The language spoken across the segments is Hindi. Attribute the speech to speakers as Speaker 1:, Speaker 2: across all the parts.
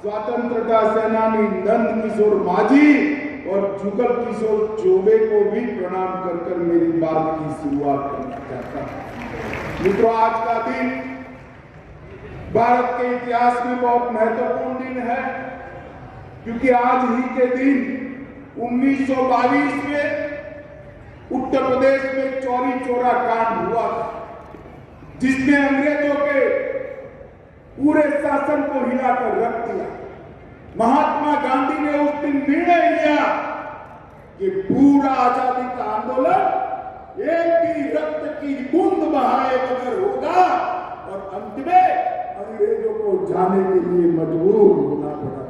Speaker 1: स्वतंत्रता सेनानी नंद किशोर माझी और जुगल किशोर चौबे को भी प्रणाम कर कर मेरी बात की शुरुआत करना चाहता हूं। मित्रों, आज का दिन भारत के इतिहास में बहुत महत्वपूर्ण दिन है, क्योंकि आज ही के दिन 1922 में उत्तर प्रदेश में चौरी चौरा कांड हुआ था, जिसने अंग्रेजों के पूरे शासन को हिलाकर रख दिया। महात्मा गांधी ने उस दिन निर्णय लिया कि पूरा आजादी का आंदोलन एक भी रक्त की बूंद बहाए बगैर होगा और अंत में अंग्रेजों को जाने के लिए मजबूर होना पड़ा।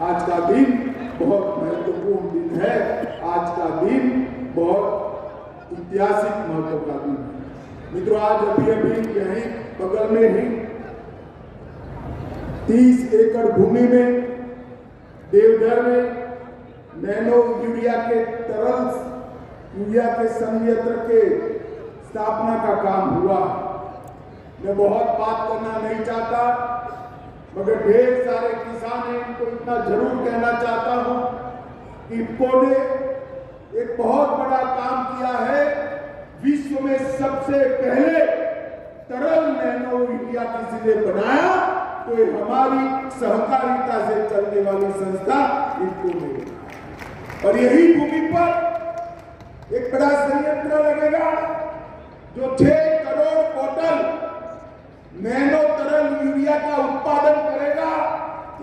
Speaker 1: आज का दिन बहुत महत्वपूर्ण दिन है। आज का दिन बहुत ऐतिहासिक महत्व का दिन है। मित्रों, आज अभी यहीं बगल में ही 30 एकड़ भूमि में देवघर में नैनो यूरिया के तरल यूरिया के संयंत्र के स्थापना का काम हुआ। मैं बहुत बात करना नहीं चाहता, मगर ढेर सारे किसान हैं, इनको इतना जरूर कहना चाहता हूं कि इन्होंने एक बहुत बड़ा काम किया है। विश्व में सबसे पहले तरल नैनो यूरिया किसी ने बनाया तो ये हमारी सहकारिता से चलने वाली संस्था इनको मिली। और यही भूमि पर एक बड़ा संयंत्र लगेगा जो 6 करोड़ बोतल नैनो तरल यूरिया का उत्पादन करेगा।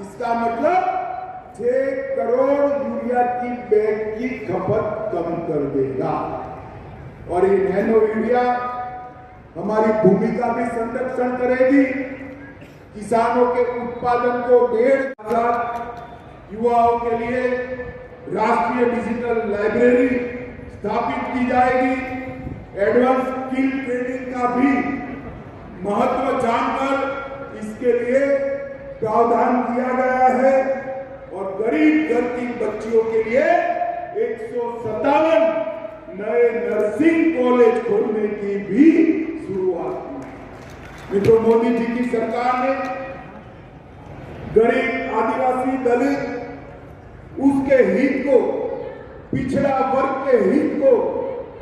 Speaker 1: इसका मतलब 6 करोड़ यूरिया की बैग की खपत कम कर देगा। और ये नैनो यूरिया हमारी भूमि का भी संरक्षण करेगी। किसानों के उत्पादन को 1,500 युवाओं के लिए राष्ट्रीय डिजिटल लाइब्रेरी स्थापित की जाएगी। एडवांस स्किल ट्रेनिंग का भी महत्व जानकर इसके लिए प्रावधान किया गया है। और गरीब घर की बच्चियों के लिए 157 नए नर्सिंग कॉलेज खोलने की भी शुरुआत की। मित्रों, मोदी जी की सरकार ने गरीब, आदिवासी, दलित उसके हित को, पिछड़ा वर्ग के हित को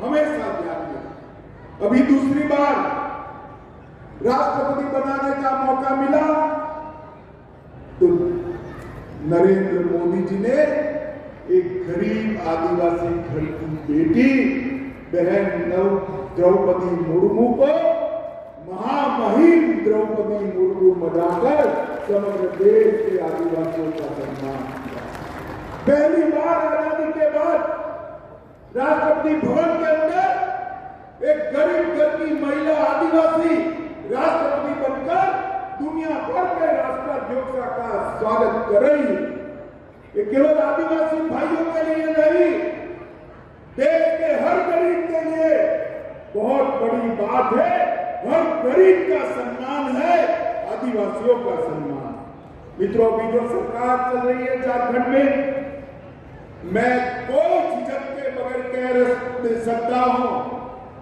Speaker 1: हमेशा ध्यान दिया। अभी दूसरी बार राष्ट्रपति बनाने का मौका मिला तो नरेंद्र मोदी जी ने एक गरीब आदिवासी घर की बेटी बहन द्रौपदी मुर्मू को महामहिम द्रौपदी मुर्मू बनाकर समग्र देश के आदिवासियों का सम्मान किया। पहली बार आजादी के बाद राष्ट्रपति भवन के अंदर एक गरीब घर की महिला आदिवासी राष्ट्रपति बनकर दुनिया भर के राष्ट्राध्यक्षों का स्वागत कर रही है। ये केवल आदिवासी भाइयों के लिए नहीं, देश के हर गरीब के लिए बहुत बड़ी बात है। हर गरीब का सम्मान है, आदिवासियों का सम्मान। मित्रों, अभी जो सरकार चल रही है झारखंड में, मैं कोई झिझक के बगैर कह सकता हूं,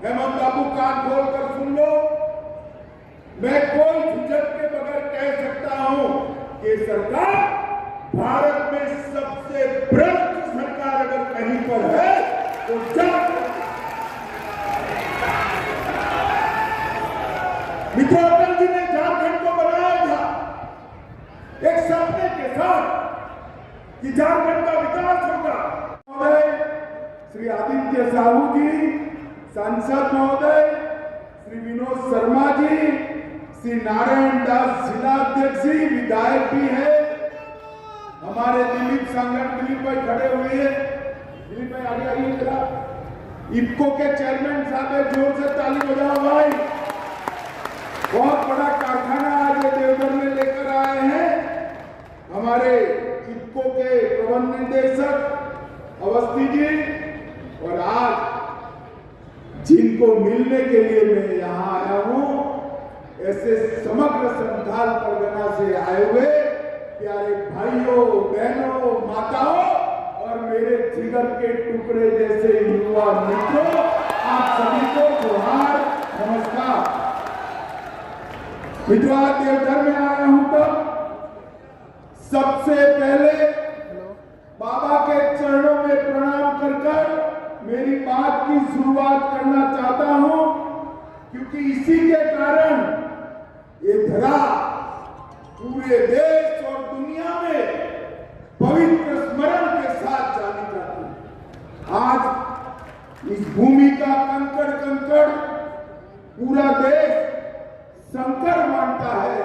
Speaker 1: हेमंत बाबू कान खोल कर सुन लो, मैं कोई झिझक के बगैर कह सकता हूं कि सरकार भारत में सबसे भ्रष्ट सरकार अगर कहीं पर है तो झारखंड। मित्रों, अटल जी ने झारखंड को बनाया था एक सपने के साथ कि झारखंड का विकास होगा। महोदय श्री आदित्य साहू जी, सांसद महोदय श्री विनोद शर्मा जी, श्री नारायण दास जिलाध्यक्ष जी, विधायक भी है, हमारे दिलीप सांगट, दिलीप भाई खड़े हुए हैं, दिलीप भाई आगे आइए जरा। इफ्को के चेयरमैन साहब है, जोर से ताली बजाओ भाई। बहुत बड़ा कारखाना आज देवघर में लेकर आए हैं हमारे इफ्को के प्रबंध निदेशक अवस्थी जी। और आज जिनको मिलने के लिए मैं यहाँ आया हूँ, ऐसे समग्र संथाल परगना से आए हुए प्यारे भाइयों, बहनों, माताओं और मेरे जिगर के टुकड़े जैसे युवा मित्रों, आप सभी को जोहार, नमस्कार। मित्रों, आज देवघर में आया हूं तो सबसे पहले बाबा के चरणों में प्रणाम कर मेरी बात की शुरुआत करना चाहता हूं, क्योंकि इसी के कारण ये धरा पूरे देश और दुनिया में पवित्र स्मरण के साथ जानी जाती है। आज इस भूमि का कंकड़ कंकड़ पूरा देश संकर मानता है।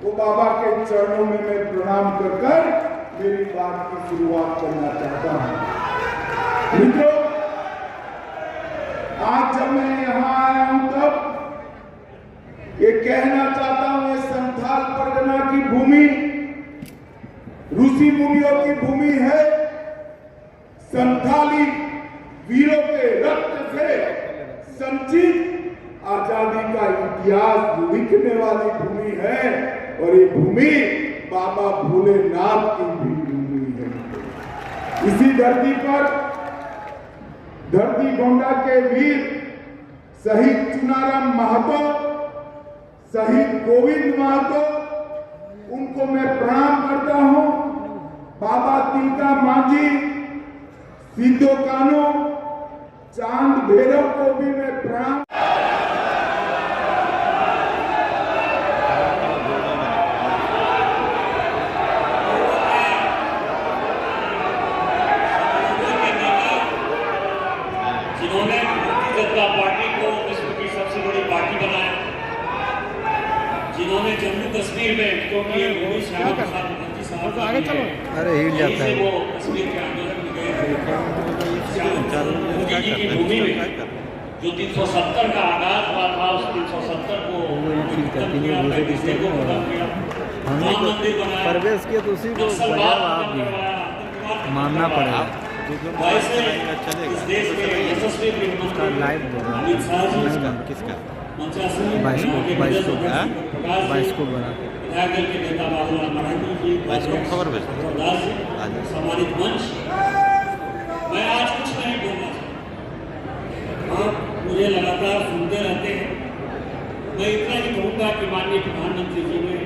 Speaker 1: वो बाबा के चरणों में मैं प्रणाम कर मेरी बात की शुरुआत करना चाहता हूं। मित्रों, आज जब मैं यहां आया हूं तब ये कहना चाहता हूं, ये संथाल परगना की भूमि ऋषि मुनियों की भूमि है। संथाली वीरों के रक्त से संचित आजादी का इतिहास लिखने वाली भूमि है, और ये भूमि बाबा भोलेनाथ की भी भूमि है। इसी धरती पर धरती गोंडा के वीर शहीद चुनाराम महतो, शहीद गोविंद महतो, उनको मैं प्रणाम करता हूं। बाबा तिलका मांझी, सिद्धो कानो, चांद भैरव को भी मैं प्रणाम।
Speaker 2: जिन्होंने भारतीय जनता पार्टी को विश्व की सबसे बड़ी पार्टी बनाया, जिन्होंने जम्मू कश्मीर में, क्योंकि श्यामा प्रसाद मुखर्जी साहब आगे चलो, अरे हिल जाता है, वो कश्मीर के आंदोलन में गए मोदी जी की भूमि में जो 370 का आगाज हुआ था, उस 370 को खत्म किया, पैंतीस को खत्म किया, राम मंदिर बनाया,
Speaker 3: प्रवेश किया तो उसी को आप भी मानना पड़ेगा।
Speaker 2: वैसे इस देश के यशस्वी गृहमंत्री अमित शाह जी
Speaker 3: किसका
Speaker 2: 22
Speaker 3: को बना
Speaker 2: विधायक दल के नेता बाबूलाल मराठी जी,
Speaker 3: खबर
Speaker 2: सम्मानित मंच, मैं आज कुछ नहीं बोलना चाहता। आप मुझे लगातार सुनते रहते हैं। मैं इतना ही कहूँगा कि माननीय प्रधानमंत्री जी ने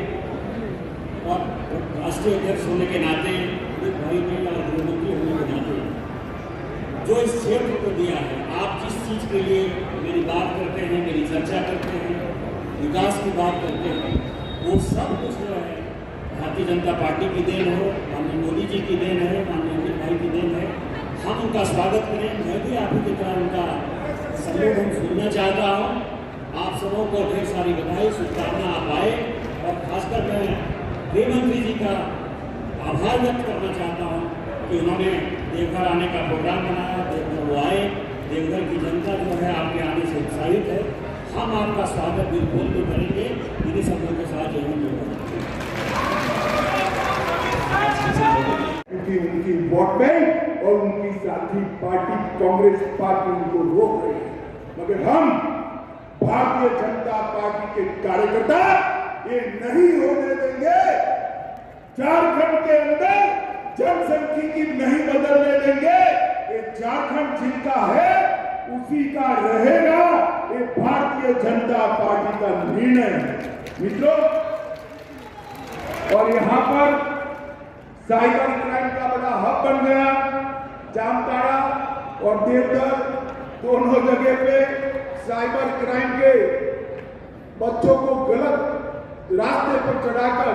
Speaker 2: और राष्ट्रीय अध्यक्ष होने के नाते, भाई ने और गृहमंत्री होने के नाते जो इस क्षेत्र को दिया है, आप जिस चीज़ के लिए मेरी बात करते हैं, मेरी चर्चा करते हैं, विकास की बात करते हैं, वो सब कुछ जो है भारतीय जनता पार्टी की देन हो, माननीय मोदी जी की देन है, माननीय अमित भाई की देन है। हम उनका स्वागत करें। मैं भी आप ही की तरह उनका संबोधन सुनना चाहता हूँ। आप सबों को ढेर सारी बधाई, शुभकामना आप आए, और खासकर मैं गृहमंत्री जी का आभार व्यक्त करना चाहता हूँ कि उन्होंने देवघर आने का प्रोग्राम बनाया, देवघर वो आए। देवघर की जनता जो है आपके आने से उत्साहित है। हम आपका स्वागत बिल्कुल भी करेंगे। इन्हीं सबों के साथ जो
Speaker 1: क्योंकि उनकी वोट बैंक और उनकी साथी पार्टी कांग्रेस पार्टी उनको रोक रही है, मगर हम भारतीय जनता पार्टी के कार्यकर्ता ये नहीं होने देंगे। झारखंड के अंदर जनसंख्यिकी नहीं बदलने देंगे। ये झारखंड जिनका है उसी का रहेगा। ये भारतीय जनता पार्टी का निर्णय है मित्रों। और यहां पर साइबर क्राइम का बड़ा हब बन गया। जामताड़ा और देवघर दोनों जगह पे साइबर क्राइम के बच्चों को गलत रास्ते पर चढ़ाकर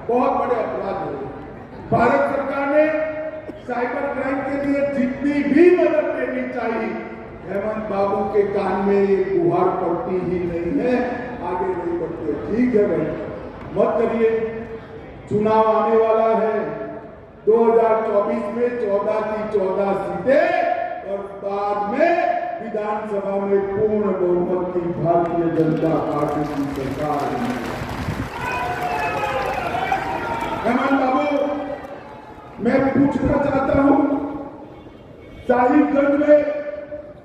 Speaker 1: बहुत बड़े अपराध हुए। भारत सरकार ने साइबर क्राइम के लिए जितनी भी मदद देनी चाहिए, हेमंत बाबू के कान में ये गुहार पड़ती ही नहीं है, आगे नहीं बढ़ती है। ठीक है भाई, मत करिए। चुनाव आने वाला है 2024 में 14 की 14 सीटें, और बाद में विधानसभा में पूर्ण बहुमत की भारतीय जनता पार्टी की सरकार। हेमंत बाबू, मैं पूछना चाहता हूं, साहिबगंज में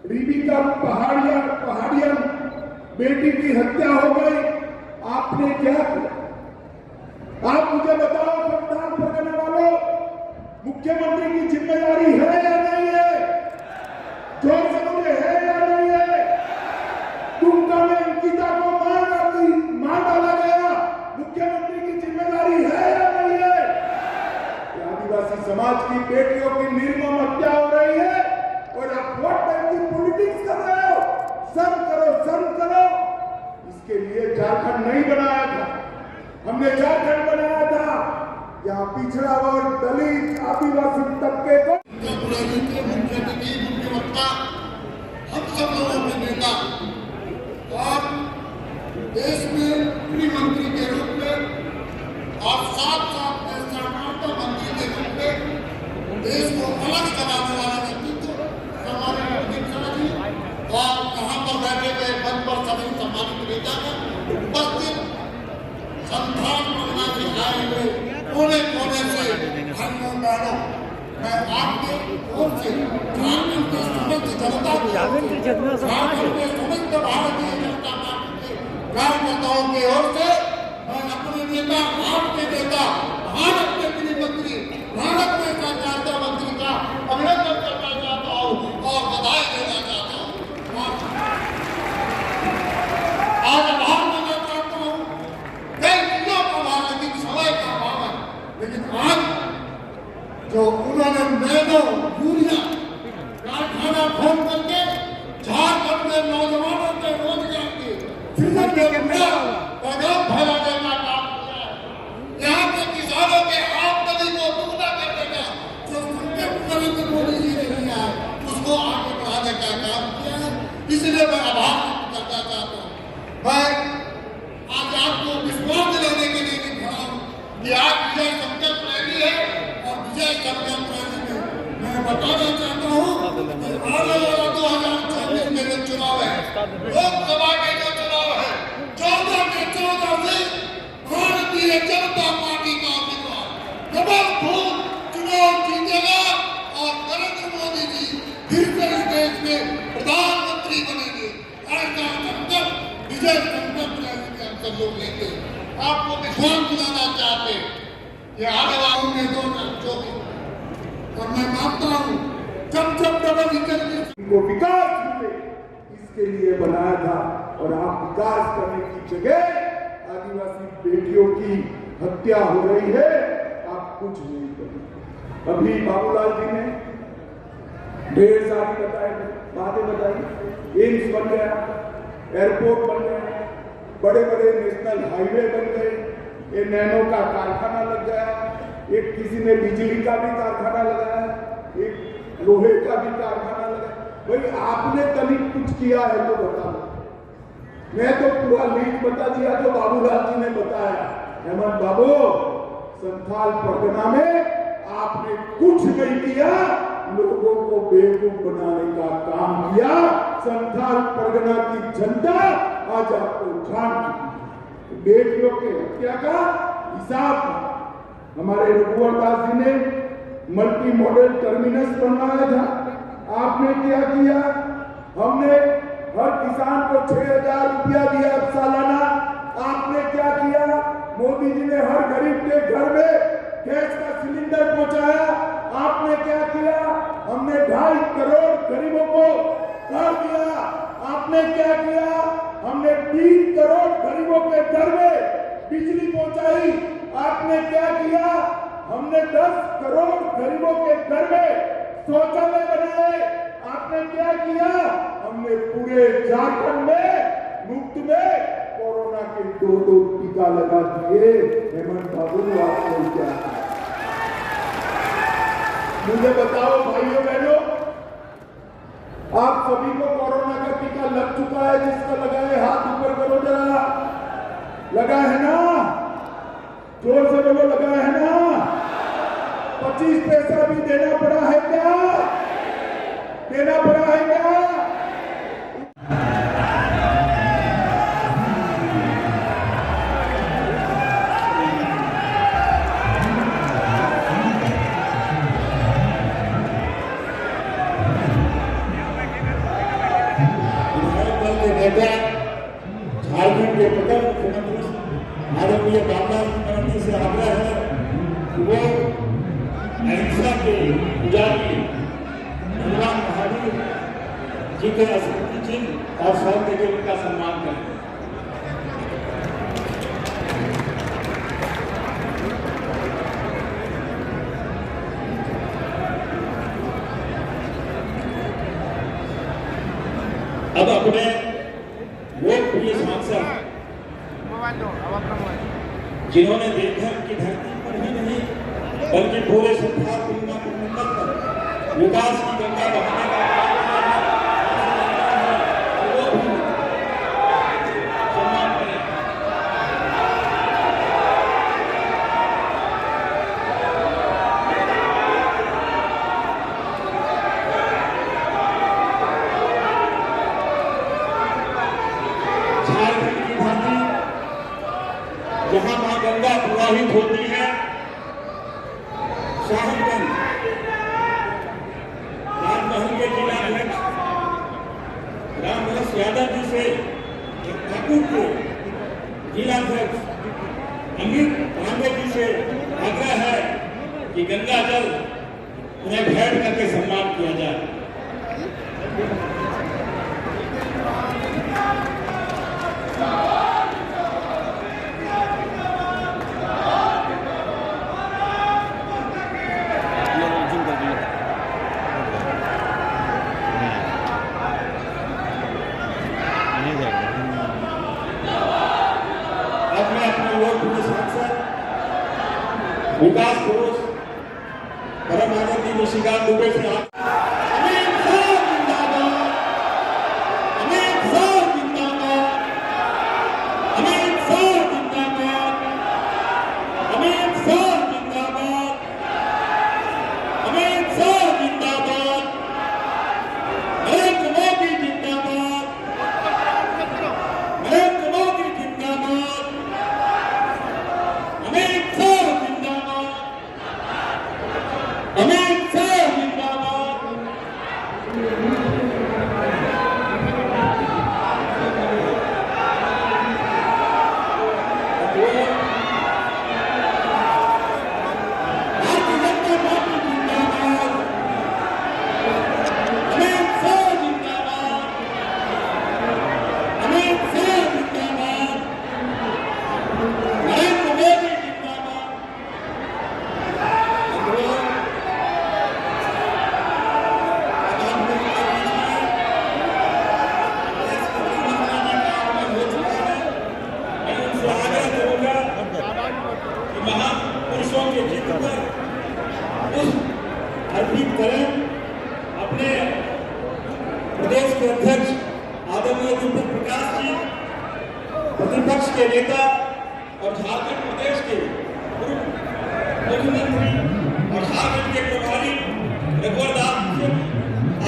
Speaker 1: रिबिका पहाड़िया बेटी की हत्या हो गई, आपने क्या किया? आप मुझे बताओ, संथाल परगना वालों, मुख्यमंत्री की जिम्मेदारी है या नहीं है? जोर से मुझे है या नहीं है? दुमका में अंकिता को मार डाला गया, मुख्यमंत्री की जिम्मेदारी है या नहीं है? समाज की बेटियों की निर्मम हत्या हो रही है और आप वोट बैंक की पॉलिटिक्स कर रहे हो। शर्म करो, शर्म करो। इसके लिए झारखंड नहीं बनाया था, हमने झारखंड बनाया था यहाँ पिछड़ा वर्ग, दलित, आदिवासी तबके को
Speaker 4: हम सब लोगों के नेता और देश में गृहमंत्री के रूप में और साथ साथ में सहकारिता मंत्री के रूप में देश को अलग कराने वाले व्यक्तित्व हमारे मोदी जी और यहाँ पर बैठे हुए मंच पर सभी सम्मानित नेता हैं उपस्थित संस्थान बनना से आए हुए कोने कोने से भाइयों बहनों, मैं आपके ओर से झारखंड के समस्त जनता झारखंड के समस्त भारतीय जनता पार्टी के कार्यकर्ताओं की ओर से मैं अपने नेता, आपके नेता, भारत के गृह मंत्री, भारत के सहकारिता मंत्री का अभिनंदन करना चाहता हूँ और बधाई देना चाहता हूँ। आज आभार मानना चाहता हूँ। कई चीजों का राजनीतिक समय का अभाव है, लेकिन आज जो उन्होंने नैनो यूरिया कारखाना खोल करके झारखंड में नौजवानों के रोजगार के सृजन के पैगाम फैलाने का काम किया है। यहाँ के किसानों के आमदनी को दुगना करने का जो संकल्प नरेंद्र मोदी जी ने लिया है उसको आगे बढ़ाने का काम किया है। इसलिए मैं आभार व्यक्त करना चाहता हूँ। मैं आज आपको विश्वास दिलाने के लिए भी खड़ा हूँ कि आज विजय संकल्प रैली है और विजय संकल्प रैली में मैं बताना चाहता हूँ कि आने वाला 2024 में जो चुनाव है, लोकसभा के जो चुनाव है, 14 के 14 सीट भारतीय जनता पार्टी का उम्मीदवार जबरदस्त चुनाव जीतेगा और नरेंद्र मोदी जी फिर से इस देश में प्रधानमंत्री बनेंगे। ऐसा संकल्प विजय संकल्प रैली में हम सब लोग लेंगे। आपको विश्वास दिलाना चाहते कि आने वालों में 2024 और मैं मानता हूँ जब डबल इंजन
Speaker 1: को विकास मिले इसके लिए बनाया था और आप विकास करने की जगह आदिवासी बेटियों की हत्या हो रही है, आप कुछ नहीं करें। अभी बाबूलाल जी ने ढेर सारी बातें बताई। एम्स बन गया, एयरपोर्ट बन गया, बड़े बड़े नेशनल हाईवे बन गए, ये नैनो का कारखाना लग गया, एक किसी ने बिजली का भी कारखाना लगाया, एक लोहे का भी कारखाना लगाया। भाई आपने कभी कुछ किया है तो बता दो। मैं तो पूरा लिस्ट बता दिया जो बाबूलाल जी ने बताया। हेमंत बाबू, संथाल परगना में आपने कुछ नहीं किया, लोगों को बेवकूफ बनाने का काम किया। संथाल परगना की जनता आज आपको जान चुकी है। बेटियों के हत्या का हिसाब हमारे रघुवर दास जी ने मल्टी मॉडल टर्मिनस बनवाया था, आपने क्या किया? हमने हर किसान को 6,000 रुपया दिया सालाना, आपने क्या किया? मोदी जी ने हर गरीब के घर में गैस का सिलेंडर पहुंचाया, आपने क्या किया? हमने 2.5 करोड़ गरीबों को कर दिया, आपने क्या किया? हमने 3 करोड़ गरीबों के घर में बिजली पहुंचाई, आपने क्या किया? हमने 10 करोड़ गरीबों के घर में शौचालय बनाए, आपने क्या किया? हमने पूरे झारखंड में मुफ्त में कोरोना के 2 टीका लगा दिए। हेमंत बाबू, आपने क्या किया? मुझे बताओ भाइयों बहनों, आप सभी को कोरोना का टीका लग चुका है? जिसका लगा है हाथ ऊपर करो जरा। लगा है ना? जोर से बोलो, लगा है ना? 25 पैसा भी देना पड़ा है क्या? देना पड़ा है क्या?
Speaker 4: झारखंड के प्रथम मुख्यमंत्री माननीय रामदास गांधी से आग्रह है कि वो अहिंसा के पुजारी भगवान महावीर जी के स्मृति चिन्ह और सौंदर्य के उनका सम्मान करें।
Speaker 2: अब अपने लोकप्रिय सांसद जिन्होंने देवघर की धरती पर ही नहीं बल्कि पूरे संसार दुनिया के मंडल पर विकास की गंगा बहाने का वो भी सम्मान करें। झारखंड की धरती जहां मां गंगा प्रवाहित होती है, साहबगंज राजमहल के जिलाध्यक्ष रामदास यादव जी से ठाकुर के जिलाध्यक्ष अमित पांडे जी से आग्रह है कि गंगा जल उन्हें भेंट करके सम्मान किया जाए। अब मैं अपने लोकप्रिय सांसद विकास पुरुष परम आदरणीय निशिकांत दुबे से अमित शाह जिंदाबाद, अमित शाह जिंदाबाद, अमित शाह जिंदाबाद, अमित शाह जिंदाबाद, अमित शाह जिंदाबाद, नरेंद्र मोदी जिंदाबाद, नरेंद्र मोदी जिंदाबाद, अमित शाह जिंदाबाद, अमित शाह जिंदाबाद। भारतीय जनता पार्टी जिंदाबाद, अमित शाह जिंदाबाद, अमित शाह जिंदाबाद, नरेंद्र मोदी जिंदाबाद। महापुरुषों के चित्र पर अर्पित करें। अपने प्रदेश के अध्यक्ष आदरणीय दीपक प्रकाश जी, प्रतिपक्ष के नेता और झारखंड प्रदेश के पूर्व मुख्यमंत्री और झारखंड के प्रभारी रघुवर दास से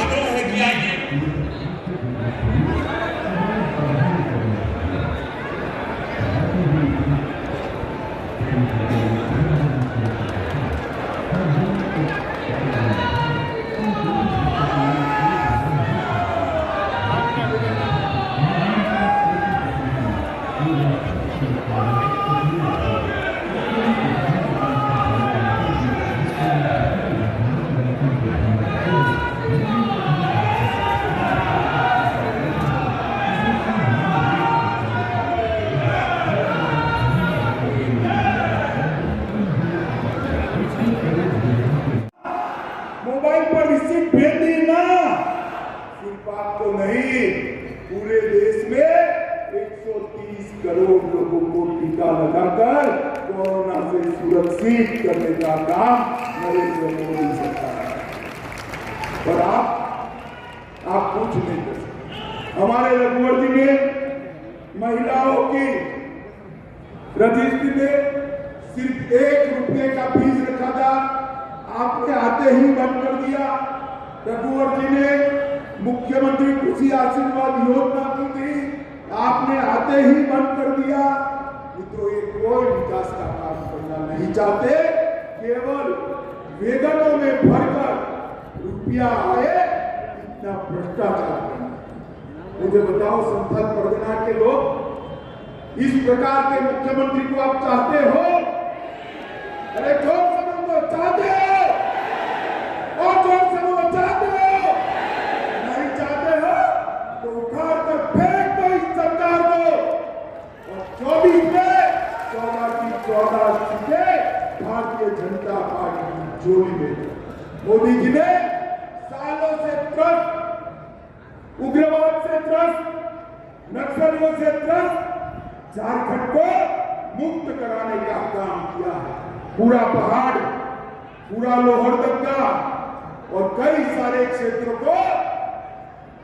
Speaker 2: आग्रह है कि आइए
Speaker 1: मोबाइल पर रिसीप्ट भेज दी ना, सिर्फ आपको नहीं पूरे देश में 130 करोड़ लोगों को टीका लगाकर कोरोना से सुरक्षित करने का काम नरेंद्र मोदी सरकार है। और आप कुछ नहीं कर सकते। हमारे रघुवर जी ने महिलाओं की रजिस्ट्री में सिर्फ 1 रुपये का फीस रखा था, आपने आते ही बंद कर दिया। रघुवर जी ने मुख्यमंत्री कृषि आशीर्वाद योजना की थी, आपने आते ही बंद कर दिया। मित्रों, ये कोई विकास का काम करना नहीं चाहते, केवल वेतनों में भरकर रुपया आए इतना भ्रष्टाचार करना। मुझे बताओ, संथाल परगना के लोग इस प्रकार के मुख्यमंत्री को आप चाहते हो? अरे जोर से बोलो, चाहते हो? और जोर से बोलो, चाहते हो? नहीं चाहते हो तो उखाड़ कर फेंक दो इस सरकार को। और 24 में 14 की 14 सीटें भारतीय जनता पार्टी की झोली में। मोदी जी ने सालों से त्रस्त उग्रवाद से त्रस्त, नक्सलियों से त्रस्त झारखंड को मुक्त कराने का काम किया है। पूरा पहाड़, पूरा लोहरदगा और कई सारे क्षेत्रों को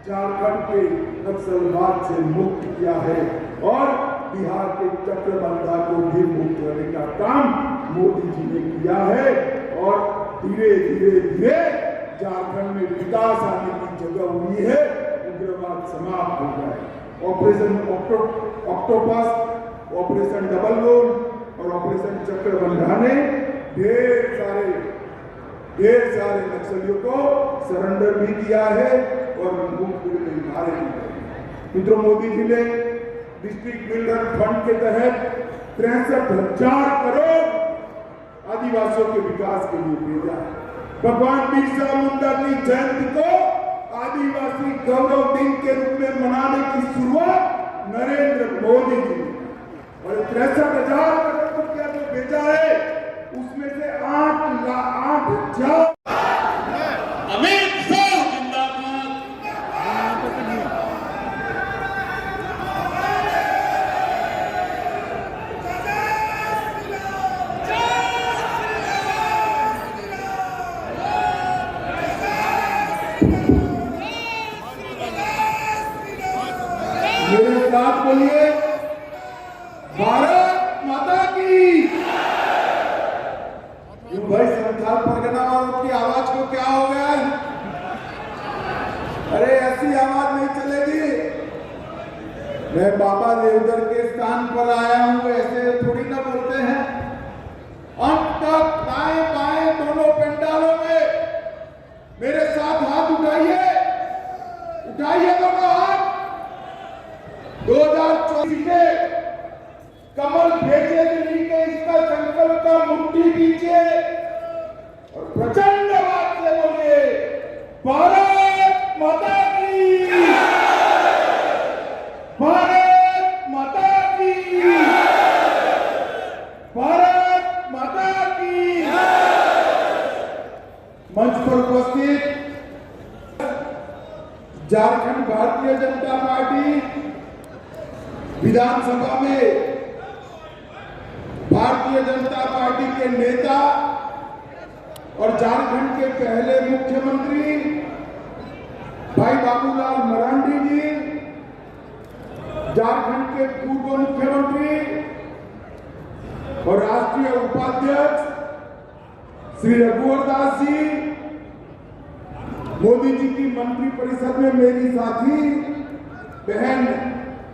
Speaker 1: झारखंड के नक्सलवाद से मुक्त किया है और बिहार के चक्रबंधा को भी मुक्त करने का काम मोदी जी ने किया है और धीरे धीरे धीरे झारखंड में विकास आने की जगह हुई है, उग्रवाद समाप्त हो गया है। ऑपरेशन ऑक्टोपस, ऑपरेशन डबल गोल और ऑपरेशन चक्रबंधा ने ढेर सारे नक्सलियों को सरेंडर भी किया है और मुक्त भी मारे भी। मित्रों, मोदी जी ने डिस्ट्रिक्ट बिल्डर फंड के तहत 63,000 करोड़ आदिवासियों के विकास के लिए भेजा है। भगवान बिरसा मुंडा की जयंती को आदिवासी गौरव दिन के रूप में मनाने की शुरुआत नरेंद्र मोदी जी ने और 63,000 करोड़ रुपया जो भेजा है उसमें से 8,00,000
Speaker 2: अमित शाह जिंदाबाद।
Speaker 1: मेरे साथ बोलिए, भारत माता की। क्यों भाई, संथाल परगना वालों की आवाज को क्या हो गया? अरे ऐसी आवाज नहीं चलेगी। मैं बाबा देवधर के स्थान पर आया हूं, ऐसे थोड़ी ना बोलते हैं। अंत तक दाएं बाएं दोनों पंडालों में मेरे साथ हाथ उठाइए, उठाइए दोनों हाथ। 2024 के कमल भेजे दिल्ली के इसका संकल्प का मुट्ठी दीजिए और प्रचंड आवाज से बोलिए, भारत माता की, भारत माता की, भारत माता की। मंच पर उपस्थित झारखंड भारतीय जनता पार्टी विधानसभा में भारतीय जनता पार्टी के नेता और झारखंड के पहले मुख्यमंत्री भाई बाबूलाल मरांडी जी, झारखंड के पूर्व मुख्यमंत्री और राष्ट्रीय उपाध्यक्ष श्री रघुवर दास जी, मोदी जी की मंत्री परिषद में मेरी साथी बहन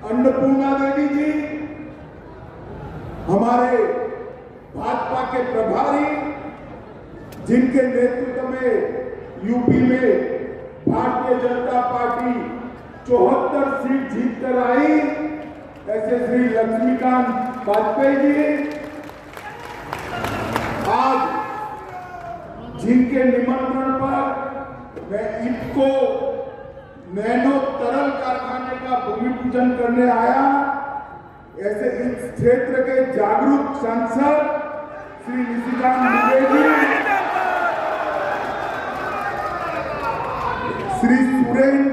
Speaker 1: अन्नपूर्णा देवी जी, हमारे भाजपा के प्रभारी जिनके नेतृत्व में यूपी में भारतीय जनता पार्टी 74 सीट जीत कर आई, ऐसे श्री लक्ष्मीकांत वाजपेयी जी, आज जिनके निमंत्रण पर मैं इनको नैनो तरल कारखाने का भूमि पूजन करने आया, ऐसे इस क्षेत्र के जागरूक सांसद श्री निशिकांत दुबे जी, श्री सुरेंद्र,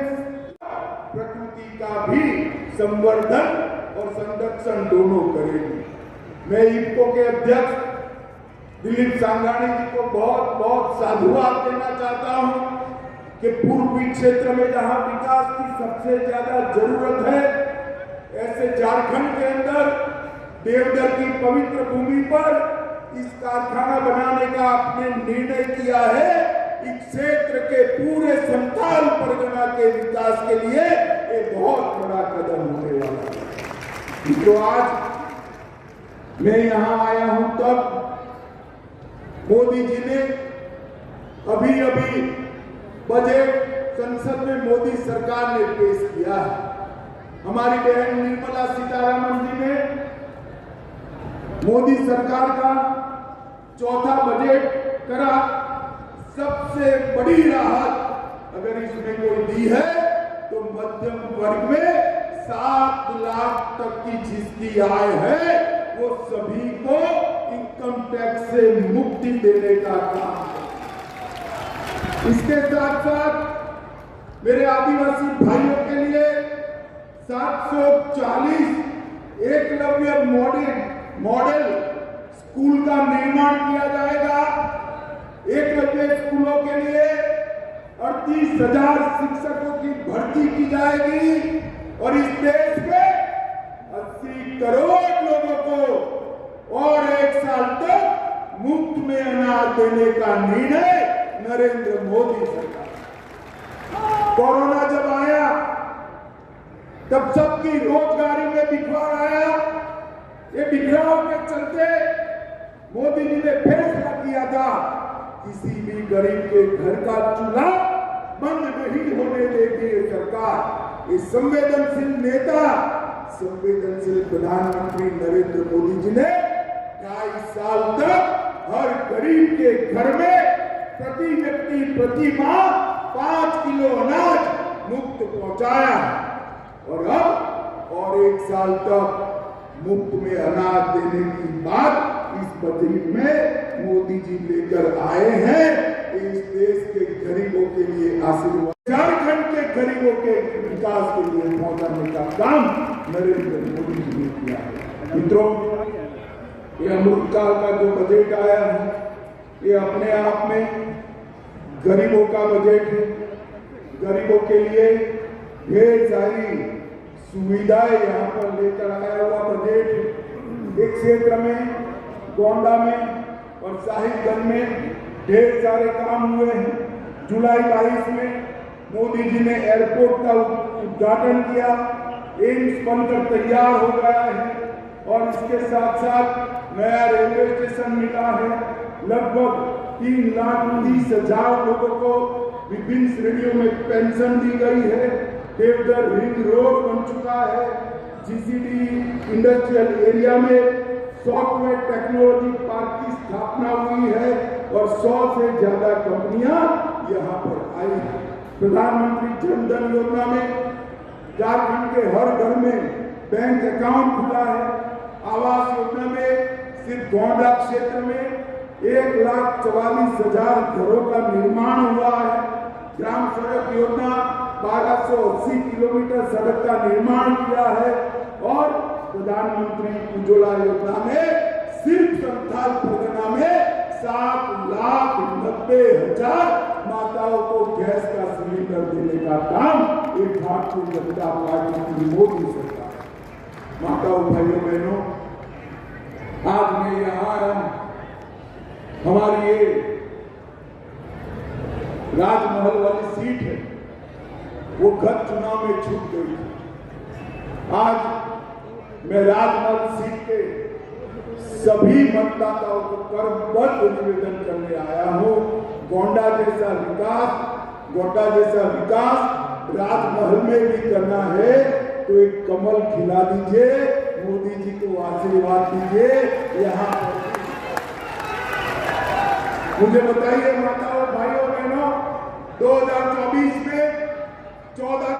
Speaker 1: प्रकृति का भी संवर्धन और संरक्षण दोनों करेंगे। मैं इफ्को के अध्यक्ष दिलीप सांघानी जी को बहुत बहुत साधुवाद देना चाहता हूं कि पूर्वी क्षेत्र में जहां विकास की सबसे ज्यादा जरूरत है, ऐसे झारखंड के अंदर देवधर की पवित्र भूमि पर इस कारखाना बनाने का आपने निर्णय किया है। इस क्षेत्र के पूरे संथाल परगना के विकास के लिए ये बहुत बड़ा कदम होने वाला है। तो आज मैं यहां आया हूं तब मोदी जी ने अभी बजट संसद में मोदी सरकार ने पेश किया है। हमारी बहन निर्मला सीतारमण जी ने मोदी सरकार का चौथा बजट करा। सबसे बड़ी राहत अगर इसमें कोई दी है तो मध्यम वर्ग में 7 लाख तक की जिसकी आय है वो सभी को इनकम टैक्स से मुक्ति देने का काम है। इसके साथ साथ मेरे आदिवासी भाइयों के लिए 740 एकलव्य मॉडल स्कूल का निर्माण किया जाएगा। एकलव्य स्कूलों के लिए 38,000 शिक्षकों की भर्ती की जाएगी और इस देश के 80 करोड़ लोगों को और 1 साल तक मुफ्त में अनाज देने का निर्णय नरेंद्र मोदी सरकार। कोरोना जब आया तब सबकी रोजगारी में बिखराव आया। ये बिखराव के चलते मोदी जी ने फैसला किया था किसी भी गरीब के घर का चूल्हा बंद नहीं होने देगी ये सरकार। इस संवेदनशील नेता, संवेदनशील प्रधानमंत्री नरेंद्र मोदी जी ने 2.5 साल तक हर गरीब के घर में प्रति व्यक्ति प्रति माह 5 किलो अनाज मुफ्त पहुंचाया और अब और 1 साल तक मुफ्त में अनाज देने की बात इस बजट में मोदी जी लेकर आए हैं। इस देश के गरीबों के लिए आशीर्वाद, झारखंड के गरीबों के विकास के लिए पहुंचाने का काम नरेंद्र मोदी जी ने किया है। मित्रों, ये अमृतकाल का जो बजट आया है ये अपने आप में गरीबों का बजट है। गरीबों के लिए ढेर सारी सुविधाएं यहाँ पर लेकर आया हुआ बजट। एक क्षेत्र में गोंडा में और साहिबगंज में ढेर सारे काम हुए हैं। जुलाई 22 में मोदी जी ने एयरपोर्ट का उद्घाटन किया, एम्स बनकर तैयार हो गया है और इसके साथ साथ नया रेलवे स्टेशन मिला है। लगभग 3,30,000 लोगों को विभिन्न श्रेणियों में पेंशन दी गई है। देवघर रिंग रोड बन चुका है। जीसीडी इंडस्ट्रियल एरिया में सॉफ्टवेयर टेक्नोलॉजी पार्क की स्थापना हुई है और 100 से ज्यादा कंपनियां यहां पर आई हैं। प्रधानमंत्री जन धन योजना में झारखंड के हर घर में बैंक अकाउंट खुला है। आवास योजना में सिर्फ गोंडा क्षेत्र में 1,44,000 घरों का निर्माण हुआ है। ग्राम सड़क योजना 1280 किलोमीटर सड़क का निर्माण किया है और प्रधानमंत्री उज्ज्वला योजना में सिर्फ संथाल परगना में 7,90,000 माताओं को गैस का सिलेंडर देने का काम एक भारतीय जनता पार्टी की मोदी सरकार। माताओं, भाइयों, बहनों, आज मैं यहाँ हमारी ये राजमहल वाली सीट है वो गत चुनाव में छूट गई थी। आज मैं राजमहल सीट के सभी मतदाताओं को करबद्ध निवेदन करने आया हूं। गोंडा जैसा विकास राजमहल में भी करना है तो एक कमल खिला दीजिए, मोदी जी को आशीर्वाद दीजिए। यहाँ मुझे बताइए माताओं, भाइयों, बहनों, 2024 में 14